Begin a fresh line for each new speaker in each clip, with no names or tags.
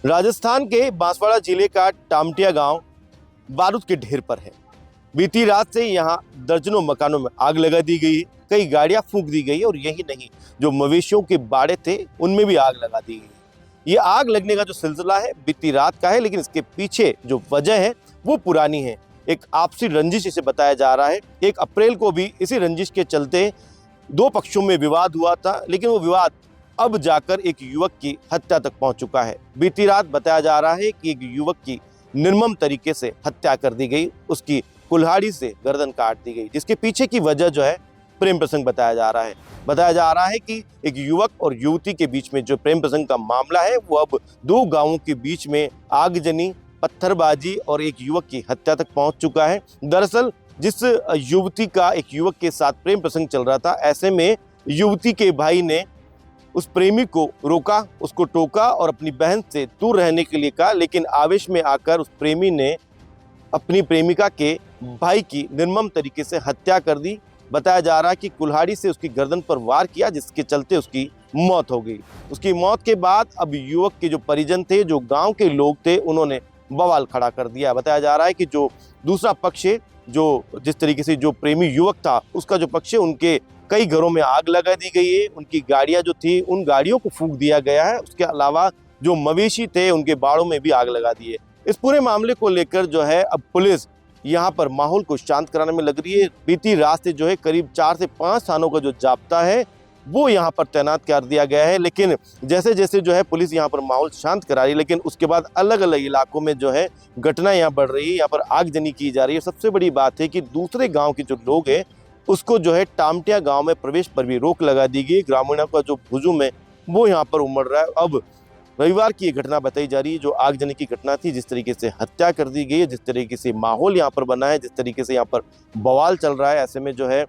राजस्थान के बांसवाड़ा जिले का टामटिया गांव बारूद के ढेर पर है। बीती रात से यहां दर्जनों मकानों में आग लगा दी गई है, कई गाड़ियां फूंक दी गई और यही नहीं, जो मवेशियों के बाड़े थे उनमें भी आग लगा दी गई। ये आग लगने का जो सिलसिला है बीती रात का है, लेकिन इसके पीछे जो वजह है वो पुरानी है। एक आपसी रंजिश इसे बताया जा रहा है। 1 अप्रैल को भी इसी रंजिश के चलते 2 पक्षों में विवाद हुआ था, लेकिन वो विवाद अब जाकर एक युवक की हत्या तक पहुंच चुका है। बीती रात बताया जा रहा है कि एक युवक की निर्मम तरीके से हत्या कर दी गई, उसकी कुल्हाड़ी से गर्दन काट दी गई, जिसके पीछे की वजह जो है प्रेम प्रसंग बताया जा रहा है। बताया जा रहा है कि एक युवक और युवती के बीच में जो प्रेम प्रसंग का मामला है वो अब 2 गांवों के बीच में आगजनी, पत्थरबाजी और एक युवक की हत्या तक पहुंच चुका है। दरअसल जिस युवती का एक युवक के साथ प्रेम प्रसंग चल रहा था, ऐसे में युवती के भाई ने उस प्रेमी को रोका, उसको टोका और अपनी बहन से दूर रहने के लिए कहा, लेकिन आवेश में आकर उस प्रेमी ने अपनी प्रेमिका के भाई की निर्मम तरीके से हत्या कर दी। बताया जा रहा है कि कुल्हाड़ी से उसकी गर्दन पर वार किया, जिसके चलते उसकी मौत हो गई। उसकी मौत के बाद अब युवक के जो परिजन थे, जो गांव के लोग थे, उन्होंने बवाल खड़ा कर दिया। बताया जा रहा है कि जो दूसरा पक्ष है, जो जिस तरीके से जो प्रेमी युवक था उसका जो पक्ष है, उनके कई घरों में आग लगा दी गई है, उनकी गाड़ियां जो थी उन गाड़ियों को फूंक दिया गया है। उसके अलावा जो मवेशी थे उनके बाड़ों में भी आग लगा दी है। इस पूरे मामले को लेकर जो है अब पुलिस यहाँ पर माहौल को शांत कराने में लग रही है। बीती रात से जो है करीब 4 से 5 थानों का जो जाब्ता है वो यहाँ पर तैनात कर दिया गया है, लेकिन जैसे जैसे जो है पुलिस यहाँ पर माहौल शांत करा रही है, लेकिन उसके बाद अलग अलग इलाकों में जो है घटना यहाँ बढ़ रही है, यहाँ पर आगजनी की जा रही है। सबसे बड़ी बात है कि दूसरे गाँव के जो लोग हैं उसको जो है टामटिया गांव में प्रवेश पर भी रोक लगा दी गई। ग्रामीणों का जो हुजूम है वो यहाँ पर उमड़ रहा है। अब रविवार की ये घटना बताई जा रही है, जो आगजनी की घटना थी, जिस तरीके से हत्या कर दी गई है, जिस तरीके से माहौल यहाँ पर बना है, जिस तरीके से यहाँ पर बवाल चल रहा है, ऐसे में जो है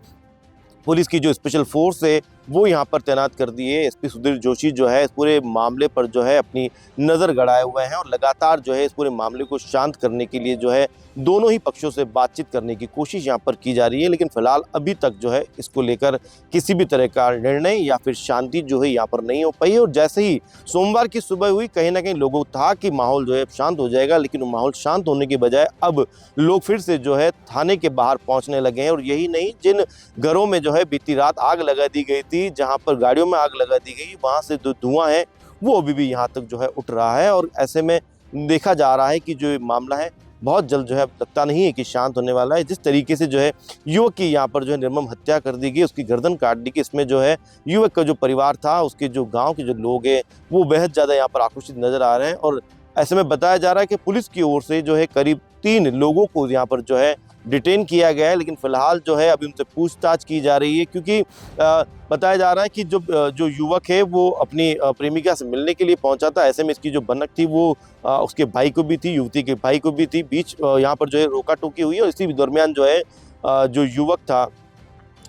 पुलिस की जो स्पेशल फोर्स है वो यहाँ पर तैनात कर दी है। एसपी सुधीर जोशी जो है इस पूरे मामले पर जो है अपनी नज़र गड़ाए हुए हैं और लगातार जो है इस पूरे मामले को शांत करने के लिए जो है दोनों ही पक्षों से बातचीत करने की कोशिश यहाँ पर की जा रही है। लेकिन फिलहाल अभी तक जो है इसको लेकर किसी भी तरह का निर्णय या फिर शांति जो है यहाँ पर नहीं हो पाई। और जैसे ही सोमवार की सुबह हुई, कहीं ना कहीं लोगों को था कि माहौल जो है शांत हो जाएगा, लेकिन वो माहौल शांत होने के बजाय अब लोग फिर से जो है थाने के बाहर पहुँचने लगे हैं। और यही नहीं, जिन घरों में जो है बीती रात आग लगा दी गई थी, जहाँ पर गाड़ियों में आग लगा दी गई, वहाँ से जो धुआं है वो अभी भी यहाँ तक जो है उठ रहा है। और ऐसे में देखा जा रहा है कि जो ये मामला है बहुत जल्द जो है लगता नहीं है कि शांत होने वाला है। जिस तरीके से जो है युवक की यहाँ पर जो है निर्मम हत्या कर दी गई, उसकी गर्दन काट दी गई, इसमें जो है युवक का जो परिवार था, उसके जो गाँव के जो लोग हैं वो बेहद ज़्यादा यहाँ पर आक्रोशित नजर आ रहे हैं। और ऐसे में बताया जा रहा है कि पुलिस की ओर से जो है करीब 3 लोगों को यहाँ पर जो है डिटेन किया गया है, लेकिन फिलहाल जो है अभी उनसे पूछताछ की जा रही है, क्योंकि बताया जा रहा है कि जो युवक है वो अपनी प्रेमिका से मिलने के लिए पहुंचा था। ऐसे में इसकी जो बनक थी वो उसके भाई को भी थी, युवती के भाई को भी थी। बीच यहाँ पर जो है रोका टोकी हुई है और इसी दरमियान जो है जो युवक था,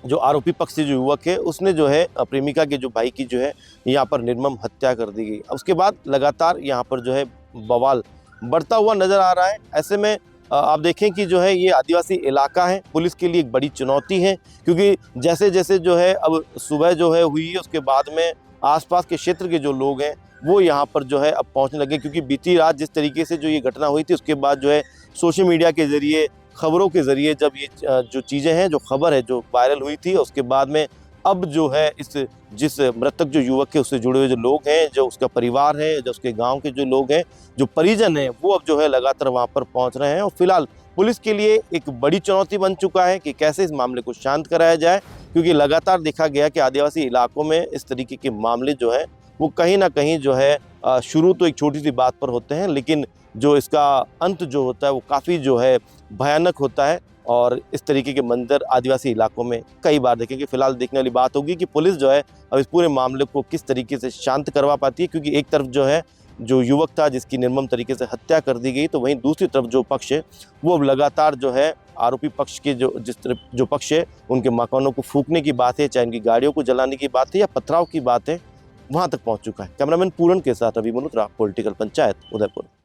जो आरोपी पक्ष से जो युवक है, उसने जो है प्रेमिका के जो भाई की जो है यहाँ पर निर्मम हत्या कर दी गई। उसके बाद लगातार यहाँ पर जो है बवाल बढ़ता हुआ नजर आ रहा है। ऐसे में आप देखें कि जो है ये आदिवासी इलाका है, पुलिस के लिए एक बड़ी चुनौती है, क्योंकि जैसे जैसे जो है अब सुबह जो है हुई है, उसके बाद में आसपास के क्षेत्र के जो लोग हैं वो यहाँ पर जो है अब पहुँचने लगे। क्योंकि बीती रात जिस तरीके से जो ये घटना हुई थी, उसके बाद जो है सोशल मीडिया के ज़रिए, खबरों के ज़रिए जब ये जो चीज़ें हैं, जो खबर है जो वायरल हुई थी, उसके बाद में अब जो है जिस मृतक जो युवक है उससे जुड़े हुए जो लोग हैं, जो उसका परिवार है, जो उसके गांव के जो लोग हैं, जो परिजन हैं, वो अब जो है लगातार वहां पर पहुंच रहे हैं। और फिलहाल पुलिस के लिए एक बड़ी चुनौती बन चुका है कि कैसे इस मामले को शांत कराया जाए, क्योंकि लगातार देखा गया कि आदिवासी इलाकों में इस तरीके के मामले जो है वो कहीं ना कहीं जो है शुरू तो एक छोटी सी बात पर होते हैं, लेकिन जो इसका अंत जो होता है वो काफ़ी जो है भयानक होता है। और इस तरीके के मंजर आदिवासी इलाकों में कई बार देखेंगे। फिलहाल देखने वाली बात होगी कि पुलिस जो है अब इस पूरे मामले को किस तरीके से शांत करवा पाती है, क्योंकि एक तरफ जो है जो युवक था जिसकी निर्मम तरीके से हत्या कर दी गई, तो वहीं दूसरी तरफ जो पक्ष है वो अब लगातार जो है आरोपी पक्ष के जो पक्ष है उनके मकानों को फूंकने की बात है, चाहे उनकी गाड़ियों को जलाने की बात है या पथराव की बात है, वहाँ तक पहुँच चुका है। कैमरामैन पूरन के साथ अभी मल्होत्रा, पॉलिटिकल पंचायत, उदयपुर।